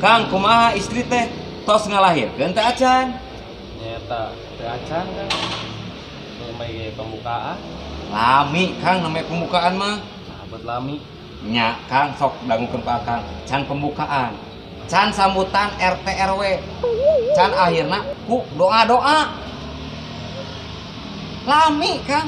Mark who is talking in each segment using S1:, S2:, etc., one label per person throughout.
S1: Kang, kumaha istri teh tos ngalahirkeun teh acan?
S2: Nyata teu acan kan. Namanya pembukaan.
S1: Lami Kang namanya pembukaan mah.
S2: Sahabat lami.
S1: Nya Kang sok dangukeun ka Kang, can pembukaan. Can sambutan RT RW. Can akhirna ku doa-doa. Lami Kang.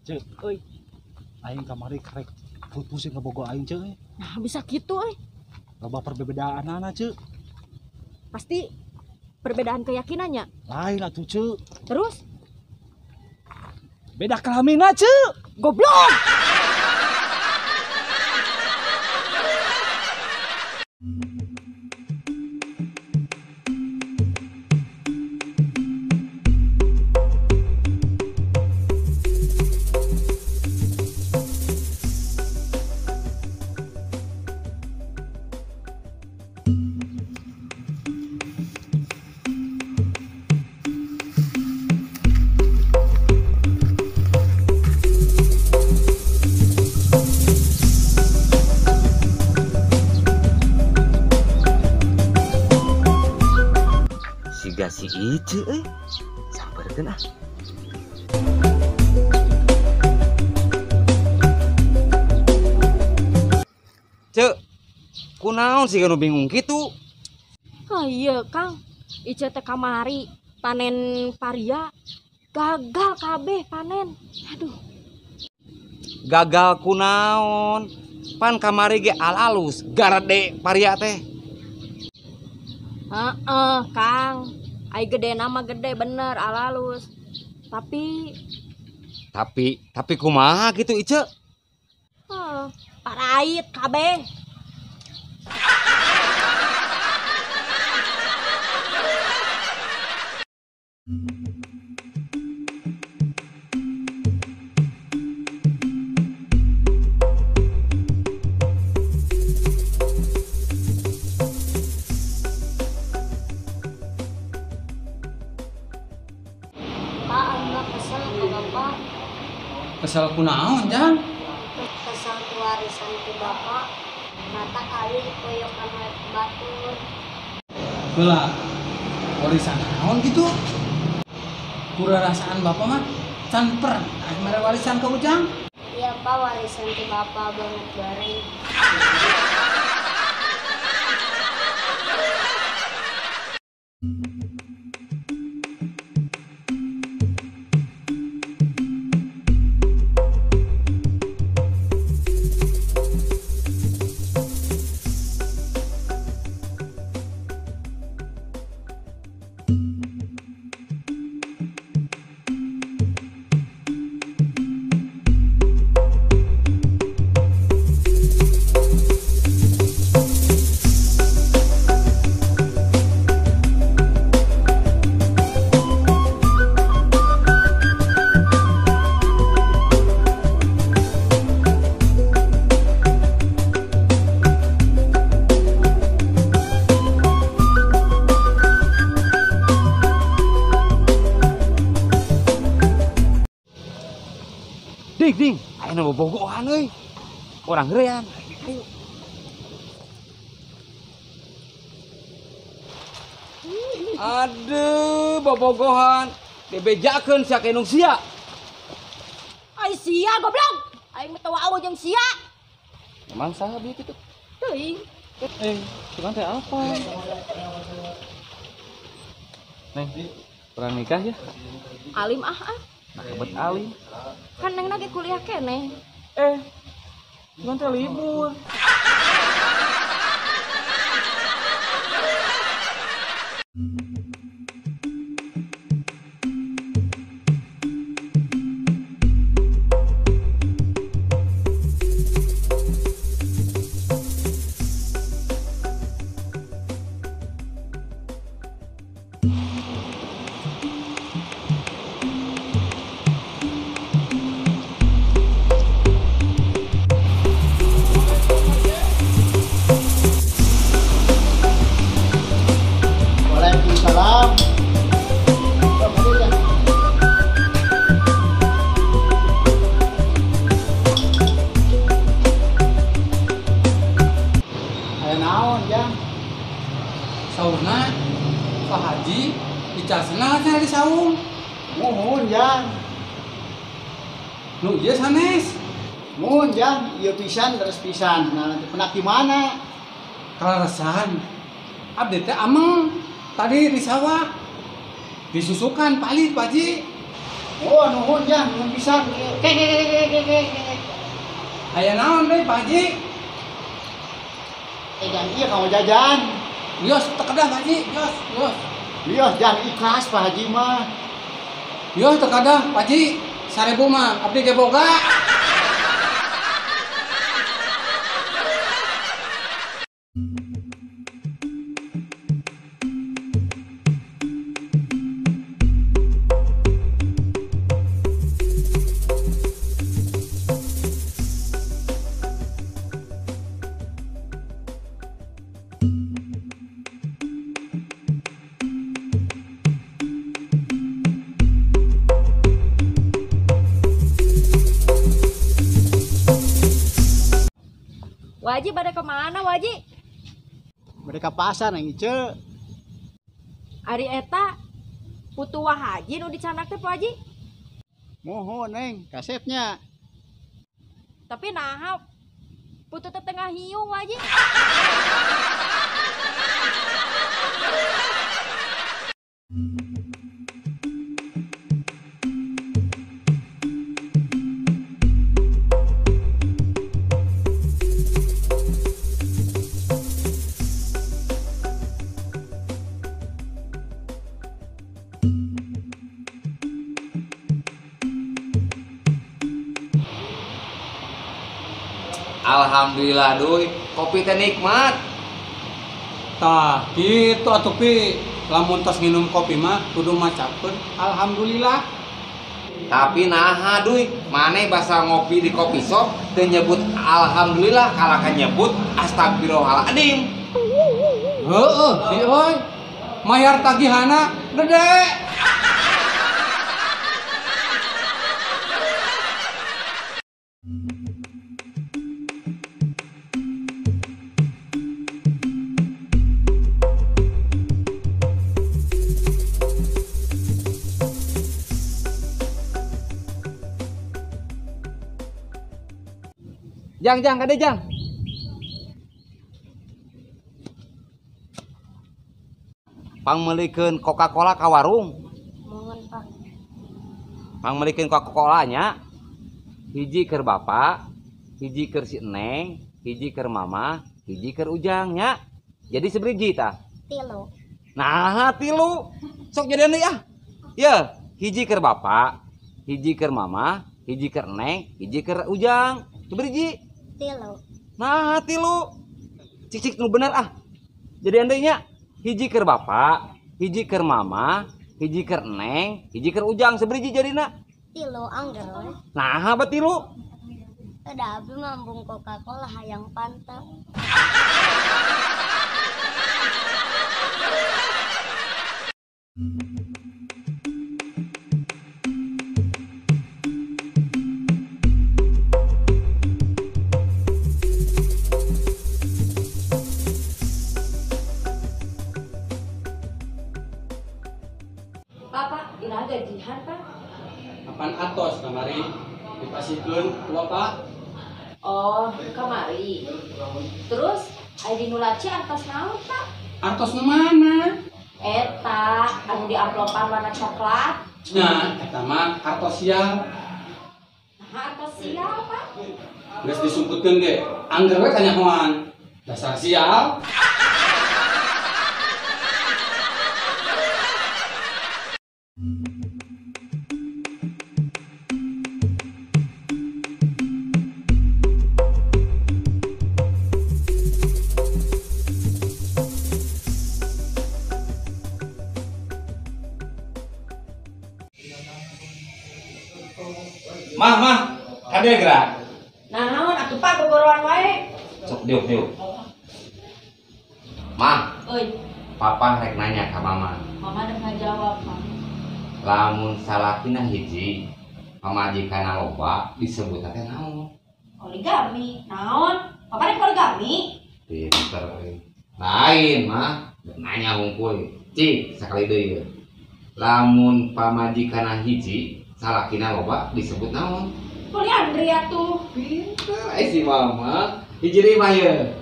S3: Cek, euy. Aing kamari karek pusing ngebogo aing, Cek.
S4: Nah, bisa gitu,
S3: Loba perbedaan anak, Cek.
S4: Pasti perbedaan keyakinannya.
S3: Lain atuh, Cek.
S4: Terus,
S3: Beda kelamin, Cek.
S4: goblok!
S1: Siga si Ice sampeurkeun ah. Cek, kunaon sih nu bingung gitu?
S4: Oh iya, Kang. Ica teh kamari panen paria. Gagal kabeh panen. Aduh,
S1: Gagal kunaon? Pan kamari ge alalus, garade paria teh.
S4: heeh, Kang. Ai gede nama gede bener alalus. Tapi
S1: Kumaha gitu Ice?
S4: parait kabeh. Pak, Anda kesel ke Bapak.
S5: Kesel kunaon, Jang?
S4: Kesel ku warisan ku Bapak. Mata kali koyokan we batur.
S5: Heula. Warisan naon gitu? Kurarasaan Bapak mah can pernah mere warisan ka Ujang.
S4: Iya Pak, warisan ku Bapak banget bareng.
S1: Ding, ayo na bobogohan euy. Orang gerean. Ayo. Aduh, bobogohan. Dibejakeun sia kenung sia.
S4: Ai sia goblok. Ai mah tawa aweung jeung sia.
S1: Emang saha bieu kitu?
S4: Teuing.
S2: Cuman teh apa? Neng, pernah nikah ya?
S4: Alim ah.
S2: Nah, hebat alim.
S4: Kan neng lagi kuliah keneh.
S2: Cuman teh libur.
S5: saurna Pak Haji dicasna cenah di saung.
S6: Mohon Jang.
S5: Nu ieu sanes.
S6: Mohon Jang, ieu pisan terus pisan. Nah, nanti penak di mana?
S5: Kalarasan. Abdi teh ameng tadi di sawah. Disusukan palit Pak Haji.
S6: Oh, nuhun Jang, nuhun pisan.
S5: Aya naon deui Pak Haji?
S6: Jang iya kamu jajan.
S5: Yos tekadah Pak Haji, yos.
S6: Iya, Jang ikhlas Pak Haji mah.
S5: Yos tekadah Pak Haji. 1000 mah abdi ge boga.
S4: Waji pada kemana Waji?
S6: Mereka pasar yang Ice.
S4: Ari eta putu Haji nu dicanak teh Pak Haji.
S6: Mohon Neng, kasetnya.
S4: Tapi nah putu teh tengah hiung Waji.
S1: Alhamdulillah duy, kopi teh nikmat.
S5: Tah, kitu atuh Pi. Lamun tos nginum kopi mah kudu macapkeun alhamdulillah.
S1: Tapi naha duy, maneh basa ngopi di kopi shop teu nyebut alhamdulillah kalakan nyebut astagfirullahaladzim.
S5: Heeh, di euy. Mayar tagihana gede.
S1: Jang, kade Jang. Pangmelikeun Coca-Cola ka warung.
S4: Mohon Pak.
S1: Pangmelikeun Coca-Cola nya. Hiji keur Bapak, hiji keur si Neng, hiji keur Mama, hiji keur Ujang nya. Jadi sebriji tah.
S4: 3.
S1: Nah, 3. Sok jadian deui ah. Ya, hiji keur Bapak, hiji keur Mama, hiji keur Neng, hiji keur Ujang. Sebriji.
S4: 3.
S1: Nah, 3. Cik nu bener ah. Jadi andainya hiji keur Bapak, hiji keur Mama, hiji keur Neng, hiji keur Ujang sebriji jadina.
S4: 3 angger.
S1: Nah, apa 3?
S4: Ada abdi mambung Coca-Cola hayang pantep. Pak, ira gajihan Pak.
S5: Kapan atos kamari dipasikeun ku Bapak?
S4: Oh, kemari. Terus Aidi Nulaci artos naon Pak?
S5: Artos nu mana?
S4: Eta anu di amplopan warna coklat.
S5: Nah, eta mah artos sial.
S4: Nah, artos sial Pak.
S5: Geus disumputkeun ge. Angger we kanyahoan. Dasar sial.
S1: Mah, kade gerak.
S4: Nah, naon atuh Pak gogoroan wae.
S1: Sok diuk. Mah,
S4: Euy,
S1: papa rek nanya ka Mama.
S4: Mama udah ngajawab Pak.
S1: Lamun salakina hiji, pamajikanna loba disebut teh naon?
S4: Poligami. Naon? Papa rek poligami?
S1: Pinter. Lain, Mah. nanya hungkul cik sakali deui lamun pamajikanna hiji salakina loba disebut naon
S4: Poliandri atuh.
S1: pinter si mama hiji mah ye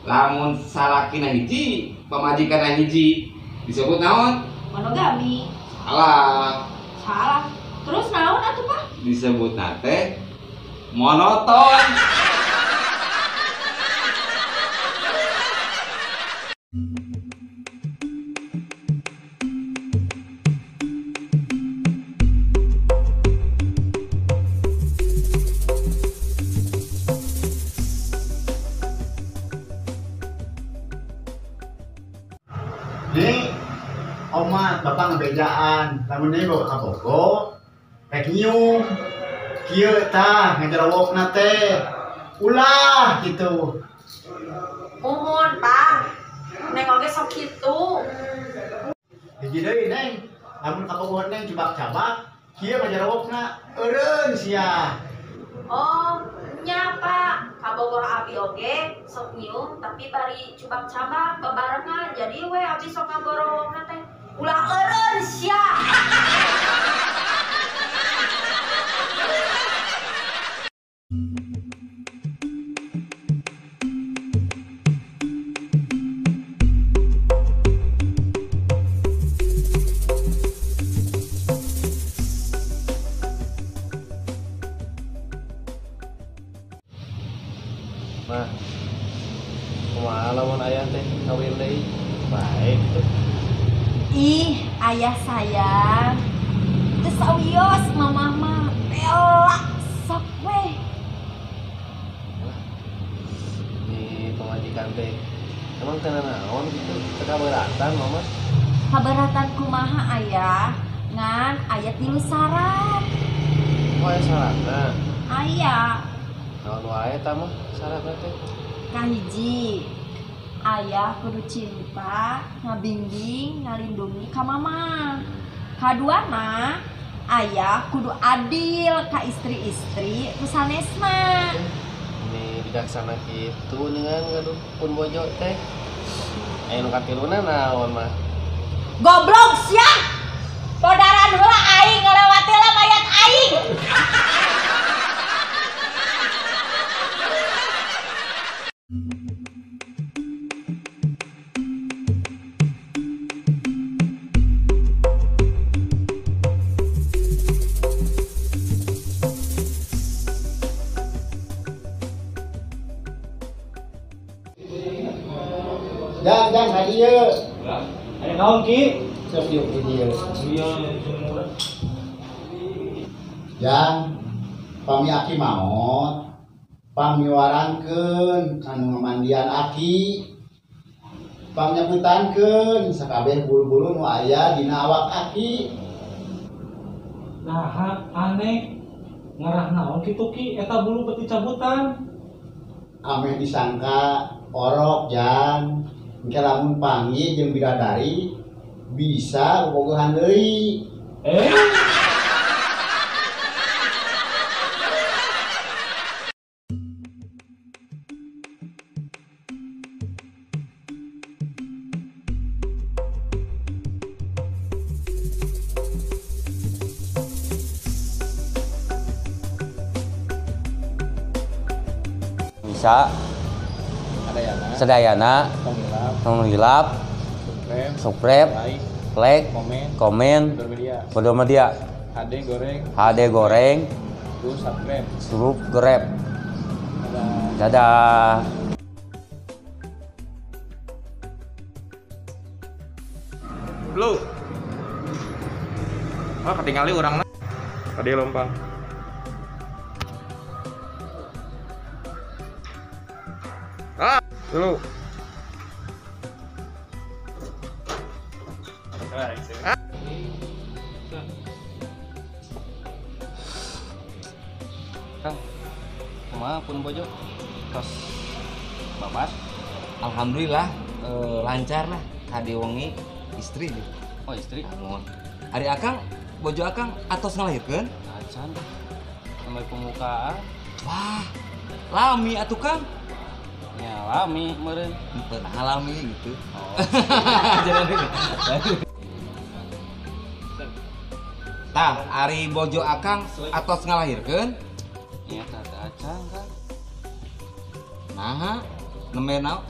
S1: lamun salakina hiji pamajikanna hiji disebut naon
S4: Monogami.
S1: salah
S4: Terus naon atuh Pak?
S1: disebut nate monoton.
S6: Nih, omat bapak ngebejaan. Lamun ini bawa kabogo, rek nyium. Kieu tah ngajerawokna teh. Ulah gitu.
S4: Mohon Pak. Neng oge sok kitu.
S6: Hiji deui Neng. Lamun kabogo Neng cubak-cabak, kieu ngajerawokna eureun sia.
S4: Oh, nya Pak. Kabogoh abi oge sok nyium tapi bari cubak cabak bebarengan. Jadi we abi sok ngagorowokna teh. Ulah eureun sia.
S2: Nah, kumaha lamun aya teh kawin deui? Baik tuh.
S4: Ih, ayah sayang. Teu sawios mamah mah. Bela sok weh.
S2: Di pamajikan teh emang teu naon gitu teu kaberatan mama.
S4: Kabaratan kumaha ayah? Ngan aya 3 syarat.
S2: Oh aya syaratna.
S4: Aya
S2: Naon wae tah mah syaratna teh?
S4: kahiji. Ayah kudu cinta, ngabimbing, ngalindungi ka mama. Kaduana, ayah kudu adil ka istri-istri nu sanesna.
S2: Ini bijaksana kitu dengan gaduh pun bojo teh. Aya nu katiluna naon mah?
S4: Goblok sia. Podaran heula aing ngalewati heula mayat aing.
S6: Jangan ka dieu.
S2: Aya naon ki?
S6: Sok dieu ke dieu.
S2: Iya,
S6: Jang, pami aki maot, pami warankeun kanu ngamandian aki, pami nyebutankeun sakabeh bulu-bulu nu aya dina awak aki.
S3: Nah, aneh ngarah naon kitu ki eta bulu beti cabutan.
S6: Ameh disangka orok Jang, engke lamun pangi jeung bidadari bisa bogohan deui.
S1: Bisa sedayana menghilap subscribe like komen video media HD goreng suruh grab dadah.
S7: Lu ketinggali orang tadi lompang dulu
S2: Kang, kumaha pun bojo? Tos babat?
S1: Alhamdulillah lancar lah kade wengi istri deh.
S2: Oh istri?
S1: Amun hari akang bojo akang atos ngalahirkeun
S2: Acan sampai pembukaan.
S1: wah lami atuh Kang. Ya lami meureun.
S5: Pernah alami gitu.
S1: Tah, ari bojo akang atos ngalahirkeun?
S2: Iya tata acang kan.
S1: Nah, nembe naon?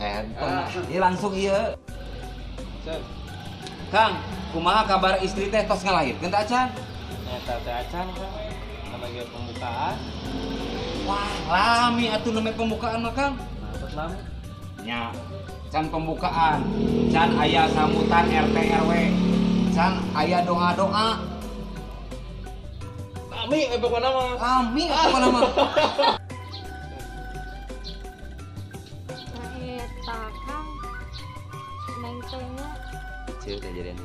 S1: Ieu langsung ieu.
S2: Sen.
S1: Kang, kumaha kabar istri teh tos ngalahirkeun teh acan?
S2: Ya tata acang kan. Sebagai pembukaan.
S1: Wah, lami atuh nembe pembukaan mah Kang.
S2: Nah, lama.
S1: Nya, can pembukaan, can aya sambutan RT RW, can aya doa-doa.
S2: Lami pokoknya mah.
S1: Lami apa nama?
S8: Eta Kang Neng tehnya
S1: Ceu teh jadian.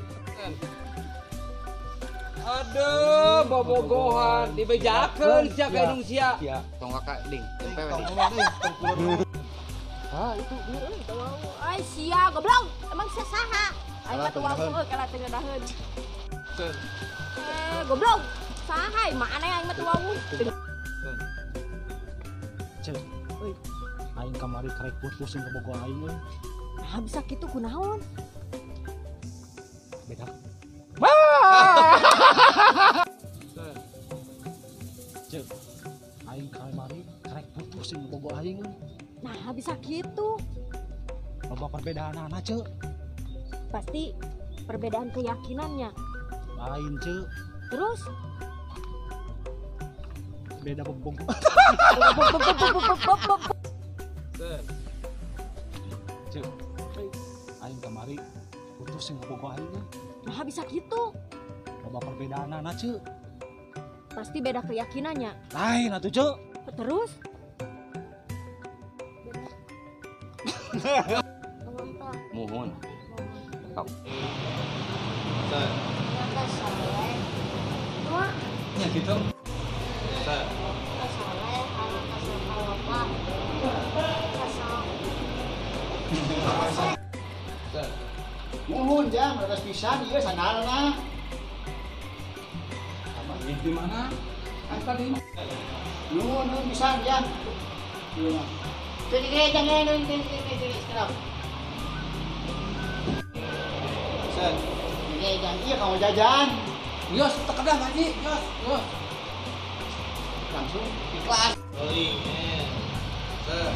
S1: Aduh, bobogohan dibejakeun sia ka indung sia. Tong kakak ding, tempe we ding.
S2: Ah, itu bieu euy tahu.
S8: ai sia goblok emang sia saha ai mah tuang euy kala teu ngadaheun goblok saha mana aing mah tuang
S3: Cek, euy. Aing kamari karek pusing ke bogo aing euy.
S8: nah bisa kitu kunaon
S3: Beda. Cek, aing kamari karek pusing ke bogo aing euy.
S8: nah bisa kitu
S3: Loba perbedaanana, Cek.
S8: pasti perbedaan keyakinannya
S3: Lain, Cek.
S8: terus
S3: Beda bebong. Cek, euy. Aing kamari pusing ke bogo aing euy.
S8: nah bisa gitu
S3: Loba perbedaanana, Cek.
S8: pasti beda keyakinannya
S3: Lain atuh, Cek.
S8: terus
S1: Muhun.
S5: Ya gitu.
S6: Muhun jang, leres pisan ieu sandalna.
S5: Di mana? Tadi.
S6: Nuhun pisan jang. Jadi jangan ini sekarang.
S2: Sen.
S6: Ini jangan iya kamu jajan.
S5: Yos, tekedah Haji. Yos, yos.
S6: Langsung ikhlas.
S2: Rolling. Sen.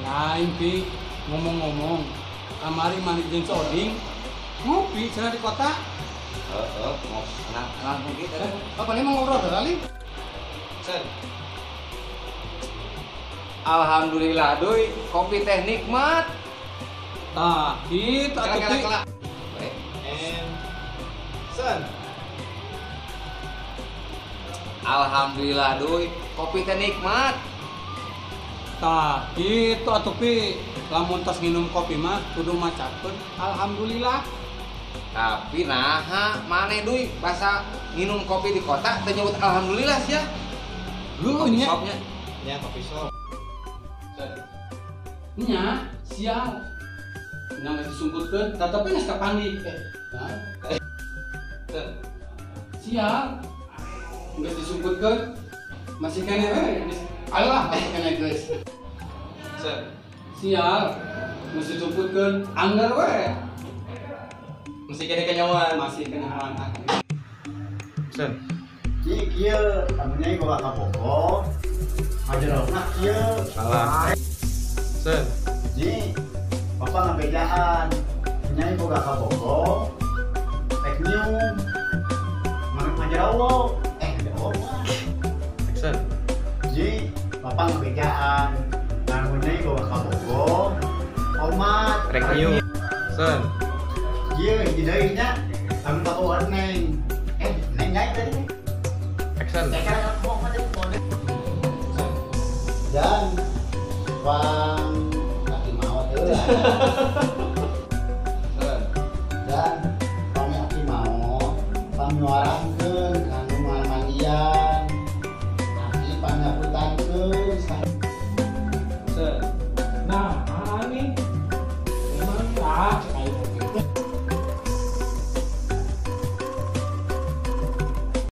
S5: Lain pi ngomong-ngomong. Kamari mandi jeung soding. Ngopi cenah di kota.
S1: Mau langsung gitu.
S5: Apa nih mau ngobrol kali?
S2: Sen.
S1: Alhamdulillah doi, kopi teh nikmat.
S5: Tah, kitu atuh pi.
S2: Sen.
S1: Alhamdulillah doi, kopi teh nikmat.
S5: Tah, kitu atuh pi. Lamun tos nginum kopi mah kudu macakeun alhamdulillah.
S1: Tapi naha maneh doi basa nginum kopi di kota teh nyebut alhamdulillah sia.
S5: Lu nya.
S1: Shopnya.
S2: Ya kopi shop.
S5: Nya, sial. Nya geus disungkutkeun, tetapi geus kapandi. Nah. Sial. Geus disungkutkeun. Masih kene we. Alah, masih kene geus. Sial. Geus disungkutkeun, anggar we.
S2: Mesti kene kenyawan.
S5: Masih kene halangan.
S2: Sen.
S6: Ji kieu kamunya ieu bawa ka Bogor. Ajarna kieu.
S2: Salah. Sen.
S6: Ji Bapak ngabedaan. Nyai boga ka Bogor. Teknium. Mana ngajarawo. Ngajarawo mah.
S2: Sen.
S6: Ji Bapak ngabedaan. Nangunnya boga ka Bogor. Omat.
S2: Reknium. Sen.
S6: Iya, jadi nya kami bawa neng. Neng nyai tadi.
S2: Action.
S6: Sekarang aku mau tadi. Dan bang kaki mau tuh. Dan kami kaki mau, kami orang